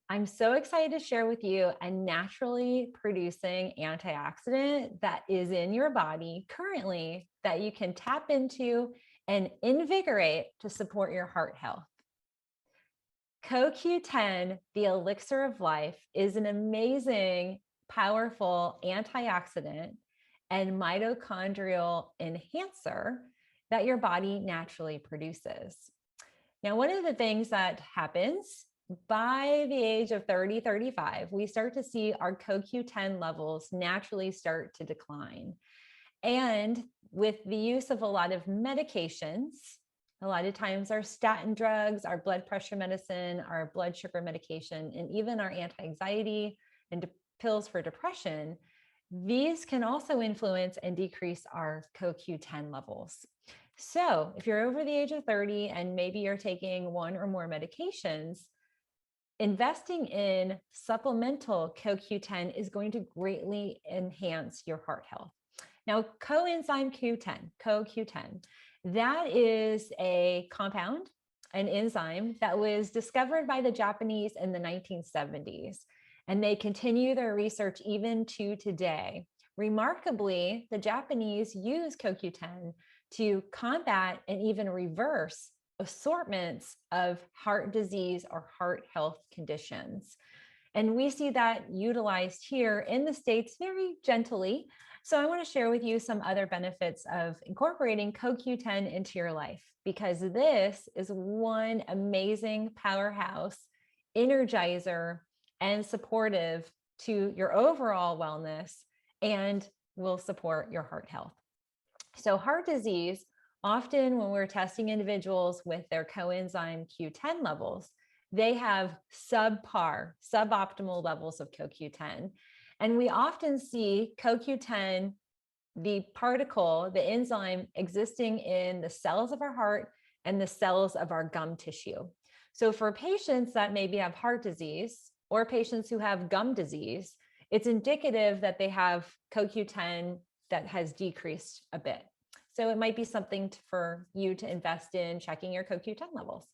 I'm so excited to share with you a naturally producing antioxidant that is in your body currently that you can tap into and invigorate to support your heart health. CoQ10, the Elixir of Life, is an amazing, powerful antioxidant and mitochondrial enhancer that your body naturally produces. Now, one of the things that happens by the age of 30, 35, we start to see our CoQ10 levels naturally start to decline. And with the use of a lot of medications, a lot of times our statin drugs, our blood pressure medicine, our blood sugar medication, and even our anti-anxiety and pills for depression, these can also influence and decrease our CoQ10 levels. So if you're over the age of 30 and maybe you're taking one or more medications, investing in supplemental CoQ10 is going to greatly enhance your heart health. Now, coenzyme Q10, CoQ10, that is a compound, an enzyme that was discovered by the Japanese in the 1970s, and they continue their research even to today. Remarkably, the Japanese use CoQ10 to combat and even reverse assortments of heart disease or heart health conditions. And we see that utilized here in the States very gently. So I want to share with you some other benefits of incorporating CoQ10 into your life, because this is one amazing powerhouse, energizer, and supportive to your overall wellness and will support your heart health. So heart disease, often when we're testing individuals with their coenzyme Q10 levels, they have suboptimal levels of CoQ10. And we often see CoQ10, the particle, the enzyme, existing in the cells of our heart and the cells of our gum tissue. So for patients that maybe have heart disease or patients who have gum disease, it's indicative that they have CoQ10 that has decreased a bit. So it might be something for you to invest in checking your CoQ10 levels.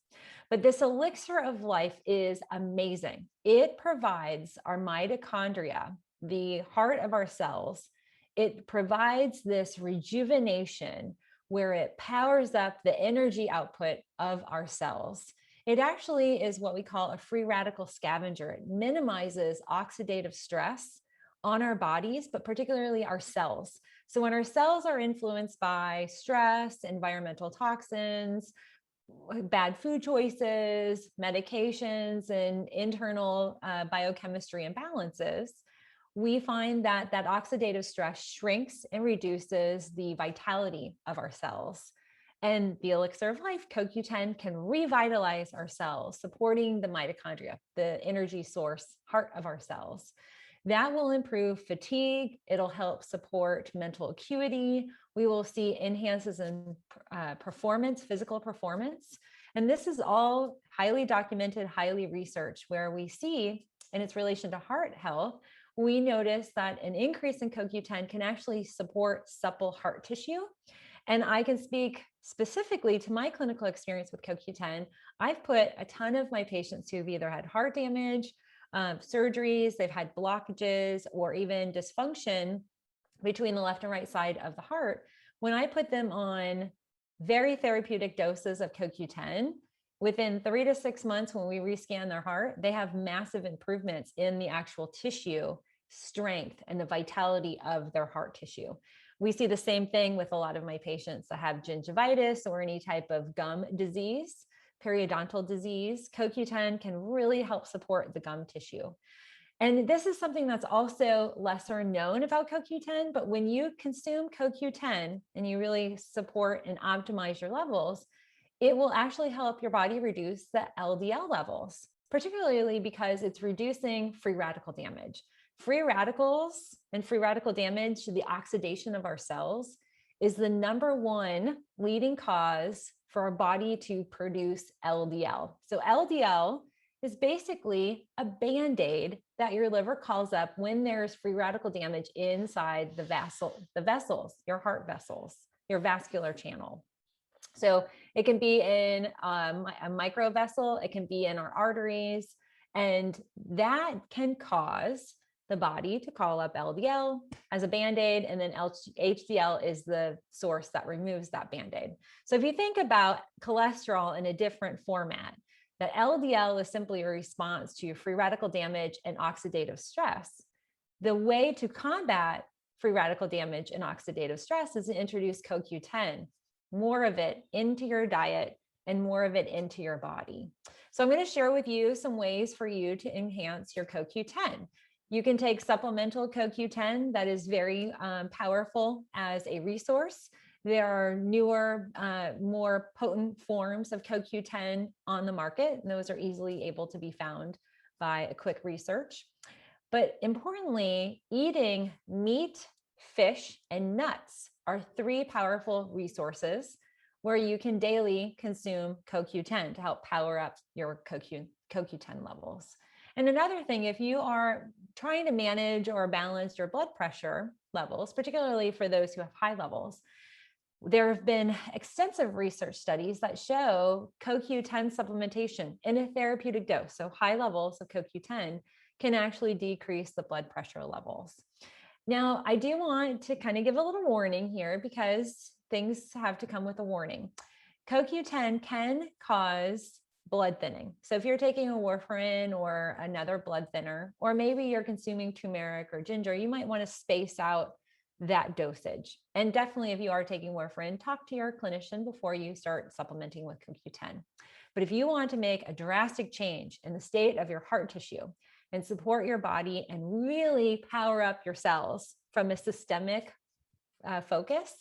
But this elixir of life is amazing. It provides our mitochondria, the heart of our cells. It provides this rejuvenation where it powers up the energy output of our cells. It actually is what we call a free radical scavenger. It minimizes oxidative stress on our bodies, but particularly our cells. So when our cells are influenced by stress, environmental toxins, bad food choices, medications, and internal biochemistry imbalances, we find that that oxidative stress shrinks and reduces the vitality of our cells. And the elixir of life, CoQ10, can revitalize our cells, supporting the mitochondria, the energy source, heart of our cells. That will improve fatigue. It'll help support mental acuity. We will see enhances in performance, physical performance. And this is all highly documented, highly researched, where we see in its relation to heart health, we notice that an increase in CoQ10 can actually support supple heart tissue. And I can speak specifically to my clinical experience with CoQ10. I've put a ton of my patients who've either had heart damage, surgeries, they've had blockages, or even dysfunction between the left and right side of the heart. When I put them on very therapeutic doses of CoQ10, within 3 to 6 months, when we rescan their heart, they have massive improvements in the actual tissue strength and the vitality of their heart tissue. We see the same thing with a lot of my patients that have gingivitis or any type of gum disease, periodontal disease. CoQ10 can really help support the gum tissue. And this is something that's also lesser known about CoQ10, but when you consume CoQ10 and you really support and optimize your levels, it will actually help your body reduce the LDL levels, particularly because it's reducing free radical damage. Free radicals and free radical damage, the oxidation of our cells, is the #1 leading cause for our body to produce LDL. So LDL is basically a Band-Aid that your liver calls up when there's free radical damage inside the vessels, your heart vessels, your vascular channel. So it can be in a micro vessel, it can be in our arteries, And that can cause the body to call up LDL as a Band-Aid, and then HDL is the source that removes that Band-Aid. So if you think about cholesterol in a different format, that LDL is simply a response to free radical damage and oxidative stress. The way to combat free radical damage and oxidative stress is to introduce CoQ10, more of it into your diet and more of it into your body. So I'm going to share with you some ways for you to enhance your CoQ10. You can take supplemental CoQ10 that is very powerful as a resource. There are newer, more potent forms of CoQ10 on the market, and those are easily able to be found by a quick research. But importantly, eating meat, fish, and nuts are 3 powerful resources where you can daily consume CoQ10 to help power up your CoQ10 levels. And another thing, if you are trying to manage or balance your blood pressure levels, particularly for those who have high levels, there have been extensive research studies that show CoQ10 supplementation in a therapeutic dose, so high levels of CoQ10 can actually decrease the blood pressure levels. Now, I do want to kind of give a little warning here because things have to come with a warning. CoQ10 can cause blood thinning. So if you're taking a warfarin or another blood thinner, or maybe you're consuming turmeric or ginger, you might want to space out that dosage. And definitely if you are taking warfarin, talk to your clinician before you start supplementing with CoQ10. But if you want to make a drastic change in the state of your heart tissue and support your body and really power up your cells from a systemic focus,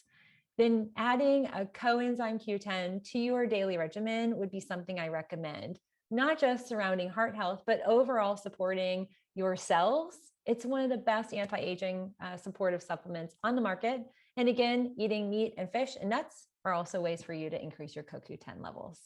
then adding a coenzyme Q10 to your daily regimen would be something I recommend, not just surrounding heart health, but overall supporting your cells. It's one of the best anti-aging supportive supplements on the market. And again, eating meat and fish and nuts are also ways for you to increase your CoQ10 levels.